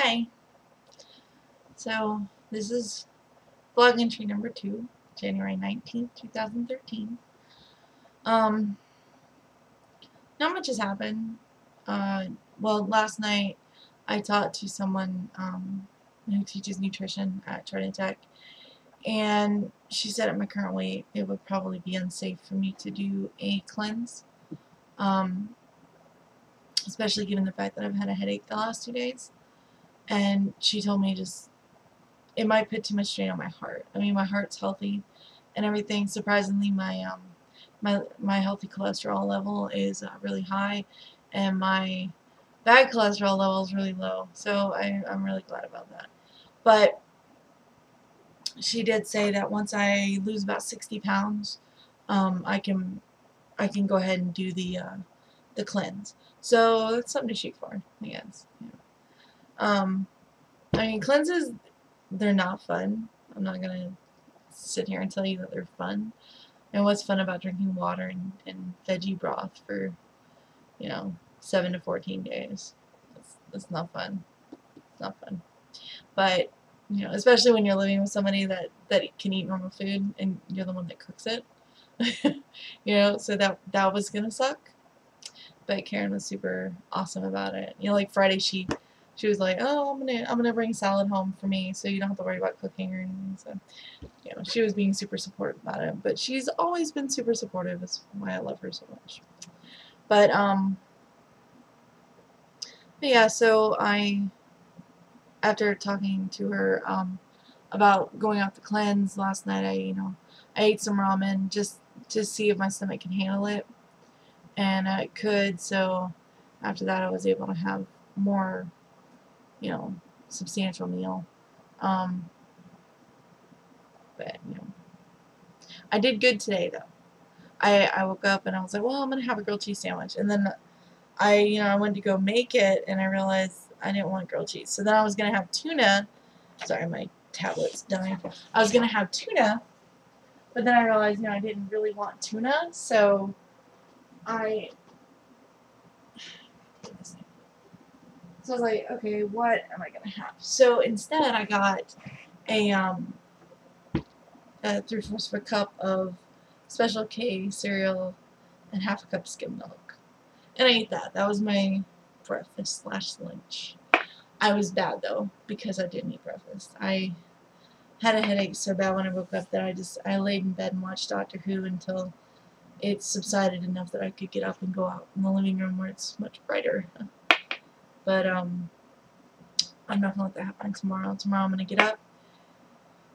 Hi. So this is vlog entry number 2, January 19th, 2013. Um, Not much has happened. Well, last night I talked to someone who teaches nutrition at Trident Tech, and she said at my current weight it would probably be unsafe for me to do a cleanse, um, especially given the fact that I've had a headache the last 2 days. And she told me just it might put too much strain on my heart. I mean, my heart's healthy and everything. Surprisingly, my healthy cholesterol level is really high, and my bad cholesterol level is really low. So I'm really glad about that. But she did say that once I lose about 60 pounds, I can go ahead and do the cleanse. So that's something to shoot for, I guess. Yeah. I mean, cleanses, they're not fun. I'm not gonna sit here and tell you that they're fun. And what's fun about drinking water and veggie broth for, 7 to 14 days? That's not fun. It's not fun. But, especially when you're living with somebody that can eat normal food and you're the one that cooks it. So that was gonna suck. But Karen was super awesome about it. Like Friday she was like, "Oh, I'm gonna bring salad home for me, so you don't have to worry about cooking or anything." So, she was being super supportive about it. But she's always been super supportive. That's why I love her so much. But yeah, so after talking to her about going off the cleanse last night, I ate some ramen just to see if my stomach can handle it, and it could. So after that, I was able to have more, substantial meal. Um, but I did good today though. I woke up and I was like, well, I'm gonna have a grilled cheese sandwich, and then I went to go make it, and I realized I didn't want grilled cheese. So then I was gonna have tuna. Sorry, my tablet's dying. I was gonna have tuna, but then I realized, I didn't really want tuna, so I. So I was like, okay, what am I gonna have? So instead, I got a 3/4 of a cup of Special K cereal and half a cup of skim milk, and I ate that. That was my breakfast/lunch. I was bad though because I didn't eat breakfast. I had a headache so bad when I woke up that I laid in bed and watched Doctor Who until it subsided enough that I could get up and go out in the living room where it's much brighter. But I'm not gonna let that happen tomorrow. Tomorrow I'm gonna get up,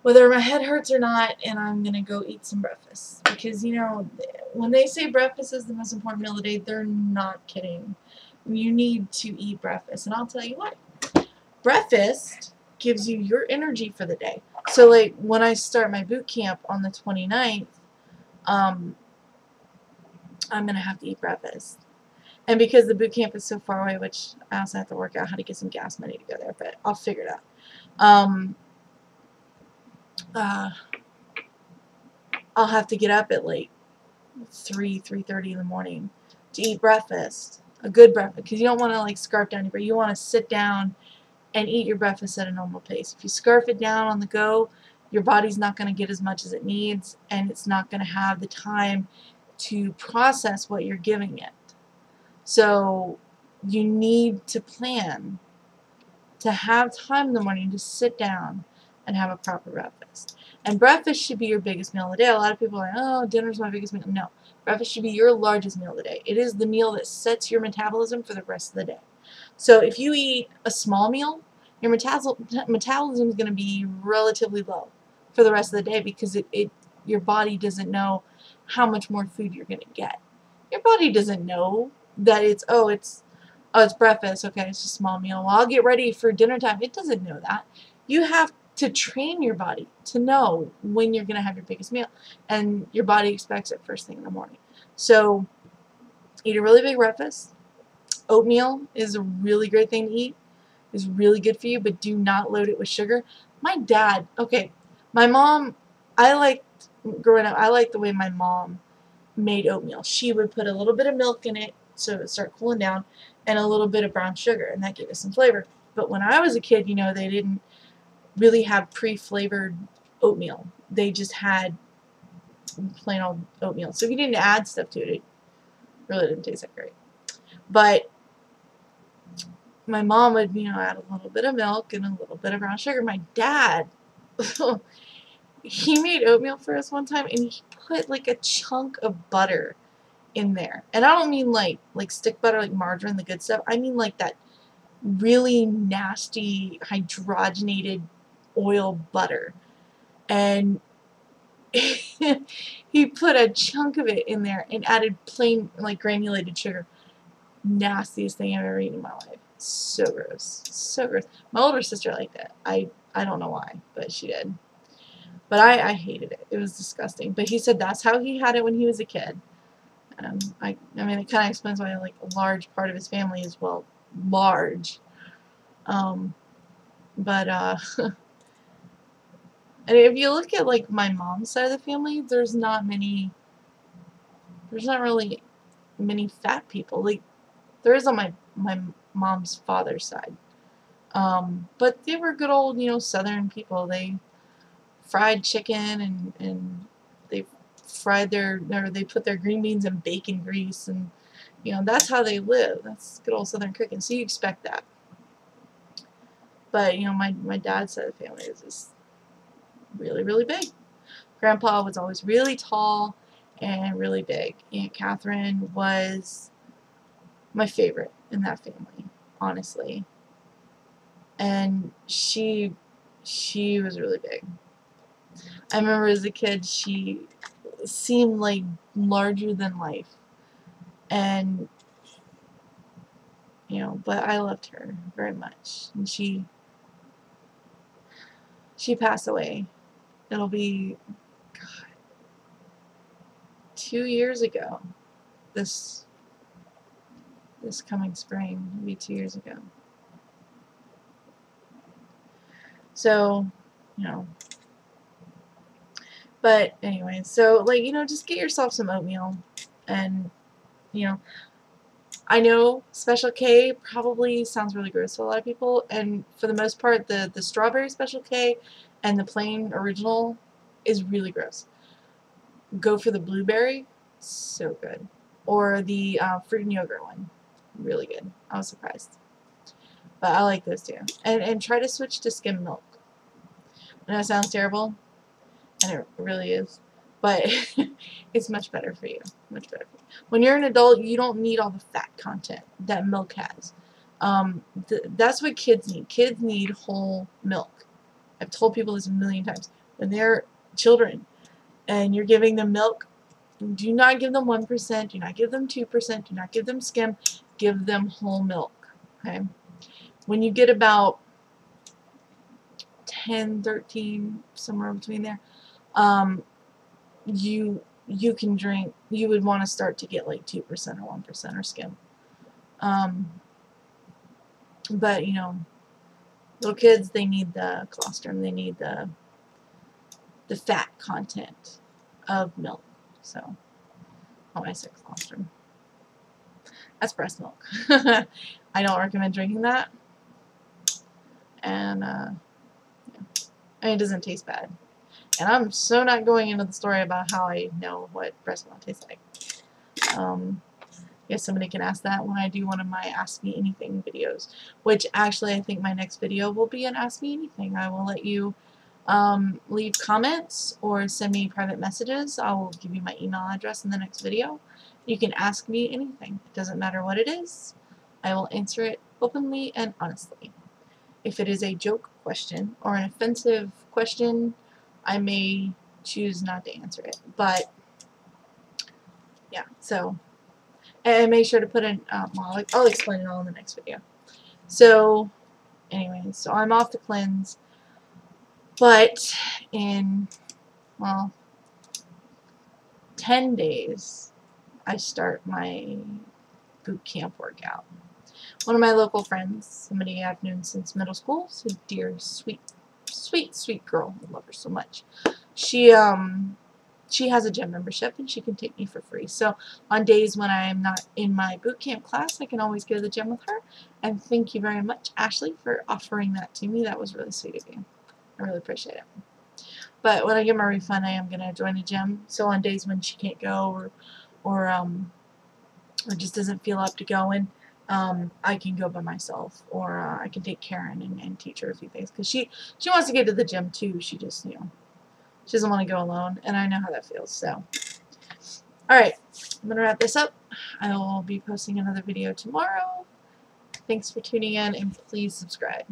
whether my head hurts or not, and I'm gonna go eat some breakfast. Because when they say breakfast is the most important meal of the day, they're not kidding. You need to eat breakfast, and I'll tell you what. Breakfast gives you your energy for the day. So like when I start my boot camp on the 29th, I'm gonna have to eat breakfast. And because the boot camp is so far away, which I also have to work out how to get some gas money to go there, but I'll figure it out. I'll have to get up at like 3:30 in the morning to eat breakfast, a good breakfast, because you don't want to like scarf down your breakfast. You want to sit down and eat your breakfast at a normal pace. If you scarf it down on the go, your body's not going to get as much as it needs, and it's not going to have the time to process what you're giving it. So you need to plan to have time in the morning to sit down and have a proper breakfast. And breakfast should be your biggest meal of the day. A lot of people are like, oh, dinner's my biggest meal. No, breakfast should be your largest meal of the day. It is the meal that sets your metabolism for the rest of the day. So if you eat a small meal, your metabolism is going to be relatively low for the rest of the day because your body doesn't know how much more food you're going to get. Your body doesn't know that it's breakfast. Okay, it's a small meal. Well, I'll get ready for dinner time. It doesn't know that. You have to train your body to know when you're going to have your biggest meal, and your body expects it first thing in the morning. So eat a really big breakfast. Oatmeal is a really great thing to eat. It's really good for you, but do not load it with sugar. My mom, growing up, I liked the way my mom made oatmeal. She would put a little bit of milk in it so it would start cooling down, and a little bit of brown sugar, and that gave it some flavor. But when I was a kid, you know, they didn't really have pre-flavored oatmeal. They just had plain old oatmeal. So if you didn't add stuff to it, it really didn't taste that great. But my mom would, you know, add a little bit of milk and a little bit of brown sugar. My dad, he made oatmeal for us one time, and he put like a chunk of butter in there. And I don't mean like stick butter, like margarine, the good stuff. I mean like that really nasty hydrogenated oil butter. And he put a chunk of it in there and added plain, like, granulated sugar. Nastiest thing I've ever eaten in my life. So gross. So gross. My older sister liked it. I don't know why, but she did. But I hated it. It was disgusting. But he said that's how he had it when he was a kid. I mean, it kind of explains why, like, a large part of his family is, well, large. But and if you look at, like, my mom's side of the family, there's not really many fat people. Like, there is on my mom's father's side. But they were good old, you know, Southern people. They fried chicken and they they put their green beans in bacon grease, and, you know, that's how they live. That's good old Southern cooking. So you expect that. But, you know, my dad's side of the family is just really, really big. Grandpa was always really tall and really big. Aunt Catherine was my favorite in that family, honestly. And she was really big. I remember as a kid, she seemed like larger than life. And, you know, but I loved her very much. And she passed away. It'll be, God, 2 years ago. This coming spring. It'll be 2 years ago. So, you know. But anyway, so, like, you know, just get yourself some oatmeal. And, you know, I know Special K probably sounds really gross to a lot of people, and for the most part, the strawberry Special K and the plain original is really gross. Go for the blueberry, so good. Or the fruit and yogurt one, really good. I was surprised. But I like those too. And try to switch to skim milk. I know it sounds terrible, and it really is, but it's much better for you. Much better for you. When you're an adult, you don't need all the fat content that milk has. That's what kids need. Kids need whole milk. I've told people this a million times. When they're children and you're giving them milk, do not give them 1%, do not give them 2%, do not give them skim, give them whole milk. Okay? When you get about 10, 13, somewhere between there, you can drink, you would want to start to get like 2% or 1% or skim. But, you know, little kids, they need the colostrum, they need the fat content of milk. So, oh, I said colostrum. That's breast milk. I don't recommend drinking that. And, yeah. I mean, it doesn't taste bad. And I'm so not going into the story about how I know what breast milk tastes like. If somebody can ask that when I do one of my Ask Me Anything videos. Which, actually, I think my next video will be an Ask Me Anything. I will let you leave comments or send me private messages. I will give you my email address in the next video. You can ask me anything. It doesn't matter what it is. I will answer it openly and honestly. If it is a joke question or an offensive question, I may choose not to answer it. But, yeah, so, and make sure to put in, well, I'll explain it all in the next video. So, anyways, so I'm off the cleanse. But in, well, 10 days, I start my boot camp workout. One of my local friends, somebody I've known since middle school, so dear, sweet, sweet, sweet girl. I love her so much. She she has a gym membership and she can take me for free. So on days when I'm not in my boot camp class, I can always go to the gym with her. And thank you very much, Ashley, for offering that to me. That was really sweet of you. I really appreciate it. But when I get my refund, I am going to join the gym. So on days when she can't go or just doesn't feel up to going, I can go by myself, or I can take Karen and teach her a few things, because she wants to get to the gym too. She just, you know, she doesn't want to go alone, and I know how that feels. So, alright, I'm going to wrap this up. I will be posting another video tomorrow. Thanks for tuning in, and please subscribe.